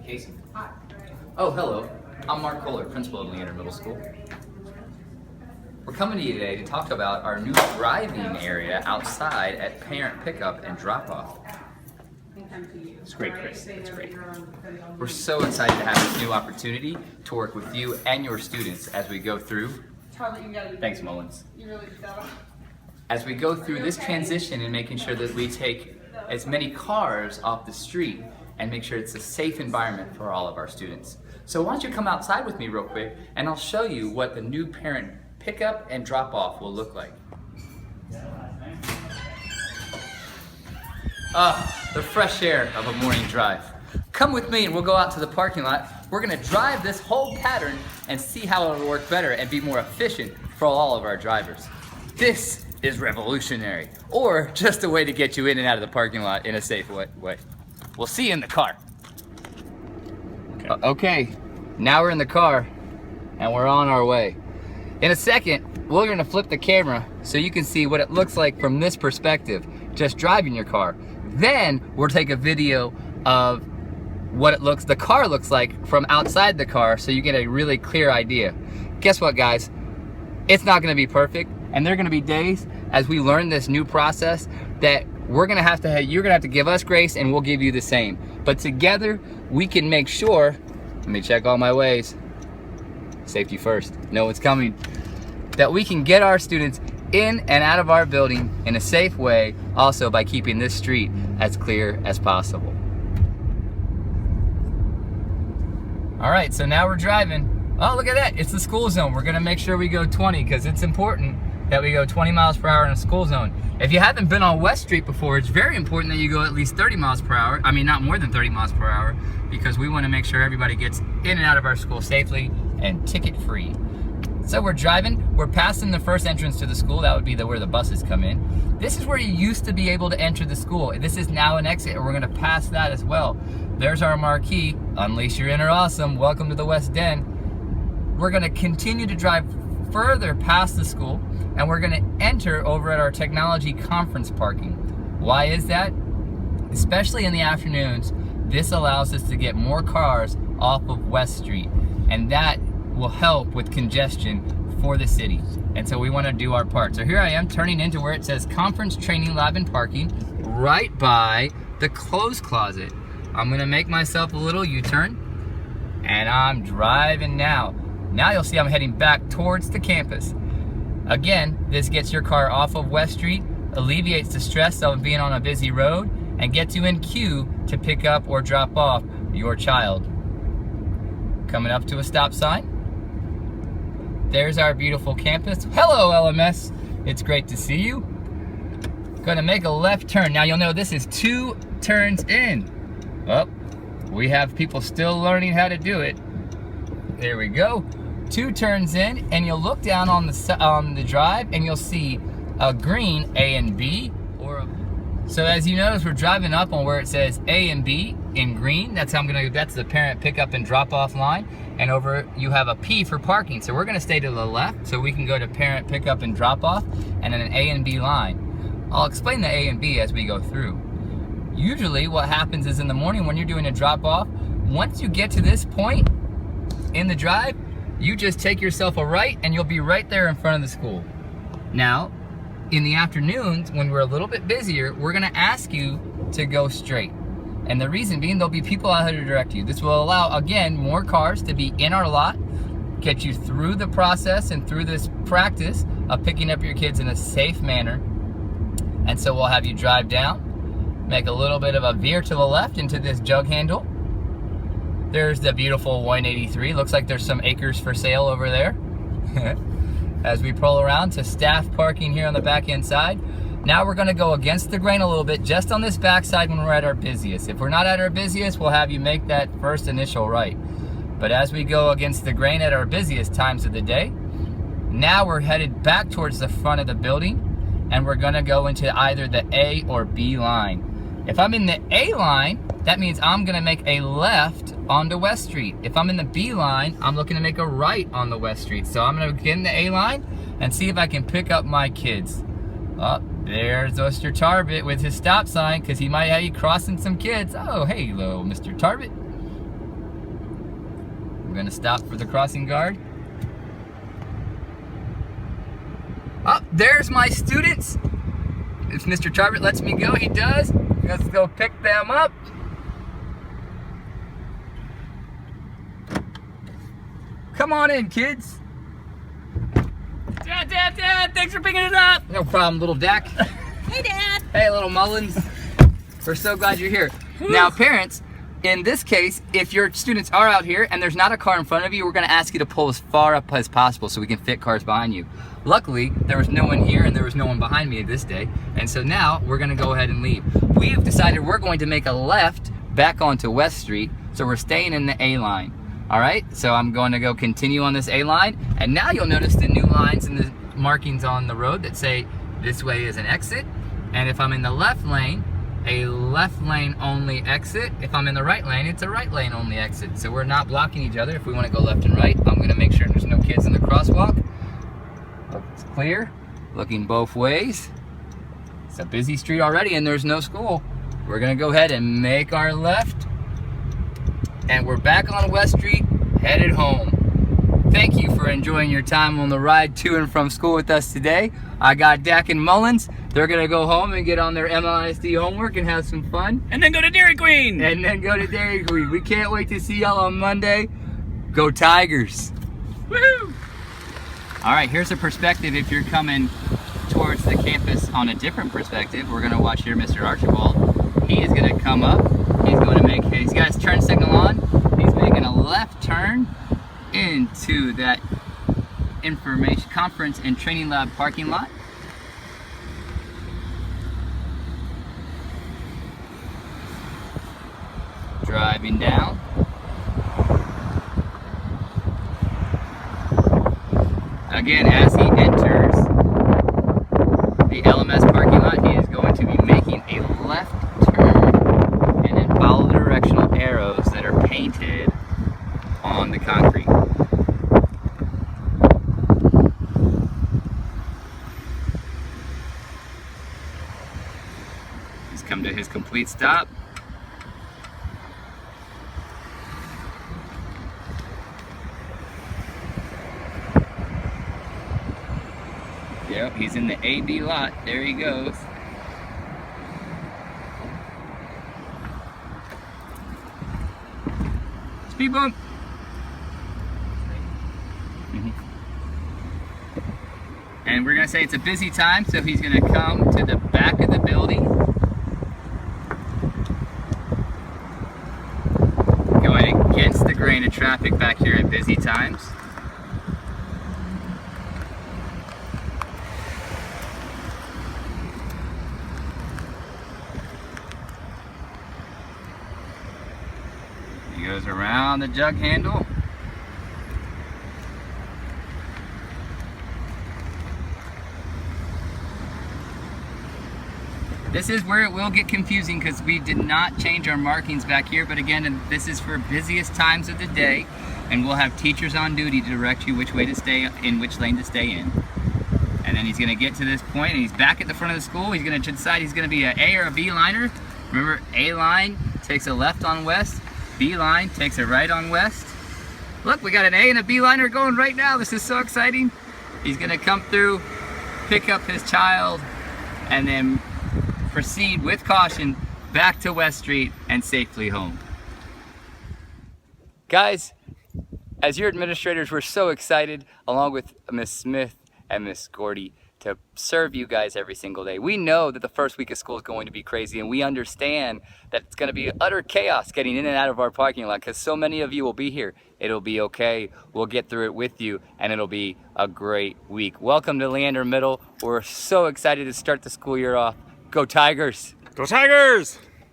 Casey. Oh, hello. I'm Mark Kohler, principal of Leander Middle School. We're coming to you today to talk about our new driving area outside at parent pickup and drop-off. It's great, Chris. It's great. We're so excited to have this new opportunity to work with you and your students as we go through. Thanks, Mullins. As we go through this transition and making sure that we take as many cars off the street and make sure it's a safe environment for all of our students. So why don't you come outside with me real quick and I'll show you what the new parent pickup and drop-off will look like. The fresh air of a morning drive. Come with me and we'll go out to the parking lot. We're gonna drive this whole pattern and see how it'll work better and be more efficient for all of our drivers. This is revolutionary, or just a way to get you in and out of the parking lot in a safe way. We'll see you in the car. Okay, now we're in the car and we're on our way. In a second, we're gonna flip the camera so you can see what it looks like from this perspective, just driving your car. Then we'll take a video of what the car looks like from outside the car so you get a really clear idea. Guess what, guys? It's not gonna be perfect, and there are gonna be days as we learn this new process that you're gonna have to give us grace and we'll give you the same. But together, we can make sure, let me check all my ways. Safety first, know what's coming. That we can get our students in and out of our building in a safe way, also by keeping this street as clear as possible. All right, so now we're driving. Oh, look at that, it's the school zone. We're gonna make sure we go 20 because it's important that we go 20 miles per hour in a school zone. If you haven't been on West Street before, it's very important that you go at least 30 miles per hour. I mean, not more than 30 miles per hour, because we wanna make sure everybody gets in and out of our school safely and ticket-free. So we're driving, we're passing the first entrance to the school. That would be where the buses come in. This is where you used to be able to enter the school. This is now an exit, and we're gonna pass that as well. There's our marquee, Unleash Your Inner Awesome, welcome to the West Den. We're gonna continue to drive further past the school, and we're gonna enter over at our technology conference parking. Why is that? Especially in the afternoons, this allows us to get more cars off of West Street, and that will help with congestion for the city. And so we want to do our part. So here I am turning into where it says Conference Training Lab and Parking, right by the clothes closet. I'm gonna make myself a little U-turn, and I'm driving now. Now you'll see I'm heading back towards the campus. Again, this gets your car off of West Street, alleviates the stress of being on a busy road, and gets you in queue to pick up or drop off your child. Coming up to a stop sign. There's our beautiful campus. Hello, LMS. It's great to see you. Gonna make a left turn. Now you'll know this is 2 turns in. Oh, we have people still learning how to do it. There we go. 2 turns in, and you'll look down on the drive, and you'll see a green A and B. So as you notice, we're driving up on where it says A and B in green. That's the parent pickup and drop off line. And over you have a P for parking. So we're gonna stay to the left so we can go to parent pickup and drop off, and then an A and B line. I'll explain the A and B as we go through. Usually what happens is in the morning when you're doing a drop off, once you get to this point in the drive, you just take yourself a right and you'll be right there in front of the school. Now, in the afternoons, when we're a little bit busier, we're gonna ask you to go straight. And the reason being, there'll be people out here to direct you. This will allow, again, more cars to be in our lot, get you through the process and through this practice of picking up your kids in a safe manner. And so we'll have you drive down, make a little bit of a veer to the left into this jug handle. There's the beautiful 183. Looks like there's some acres for sale over there. As we pull around to staff parking here on the back end side. Now we're gonna go against the grain a little bit just on this back side when we're at our busiest. If we're not at our busiest, we'll have you make that first initial right. But as we go against the grain at our busiest times of the day, now we're headed back towards the front of the building, and we're gonna go into either the A or B line. If I'm in the A line, that means I'm gonna make a left onto West Street. If I'm in the B line, I'm looking to make a right on the West Street. So I'm gonna get in the A line and see if I can pick up my kids. Oh, there's Mr. Tarbit with his stop sign, because he might have you crossing some kids. Oh, hey, hello, Mr. Tarbit. I'm gonna stop for the crossing guard. Oh, there's my students. If Mr. Charbot lets me go, he does. Let's go pick them up. Come on in, kids. Dad, thanks for picking it up. No problem, little Dak. Hey, Dad. Hey, little Mullins. We're so glad you're here. Now, parents, in this case, if your students are out here and there's not a car in front of you, we're gonna ask you to pull as far up as possible so we can fit cars behind you. Luckily, there was no one here and there was no one behind me this day. And so now we're gonna go ahead and leave. We have decided we're going to make a left back onto West Street. So we're staying in the A line. All right, so I'm going to go continue on this A line. And now you'll notice the new lines and the markings on the road that say this way is an exit. And if I'm in the left lane, a left lane only exit. If I'm in the right lane, it's a right lane only exit. So we're not blocking each other if we want to go left and right. I'm gonna make sure there's no kids in the crosswalk. Looks clear, looking both ways. It's a busy street already and there's no school. We're gonna go ahead and make our left. And we're back on West Street, headed home. Thank you for enjoying your time on the ride to and from school with us today. I got Dak and Mullins. They're gonna go home and get on their MLISD homework and have some fun. And then go to Dairy Queen. We can't wait to see y'all on Monday. Go Tigers. Woohoo! All right, here's a perspective if you're coming towards the campus on a different perspective. We're gonna watch here Mr. Archibald. He is gonna come up. He's going to make his guy's turn signal on. He's making a left turn into that information conference and training lab parking lot. Driving down. Again, as he enters the LMS parking lot, he is going to be making a left turn and then follow the directional arrows that are painted on the concrete. He's come to his complete stop. Yep, he's in the AB lot. There he goes. Speed bump. And we're gonna say it's a busy time, so he's gonna come to the back of the building. Going against the grain of traffic back here at busy times. He goes around the jug handle. This is where it will get confusing because we did not change our markings back here, but again, this is for busiest times of the day, and we'll have teachers on duty to direct you which way to stay in, which lane to stay in. And then he's gonna get to this point and he's back at the front of the school. He's gonna decide he's gonna be an A or a B liner. Remember, A line takes a left on west, B line takes a right on west. Look, we got an A and a B liner going right now. This is so exciting. He's gonna come through, pick up his child, and then proceed with caution back to West Street and safely home. Guys, as your administrators, we're so excited, along with Miss Smith and Miss Gordy, to serve you guys every single day. We know that the first week of school is going to be crazy, and we understand that it's going to be utter chaos getting in and out of our parking lot because so many of you will be here. It'll be okay. We'll get through it with you, and it'll be a great week. Welcome to Leander Middle. We're so excited to start the school year off. Go Tigers! Go Tigers!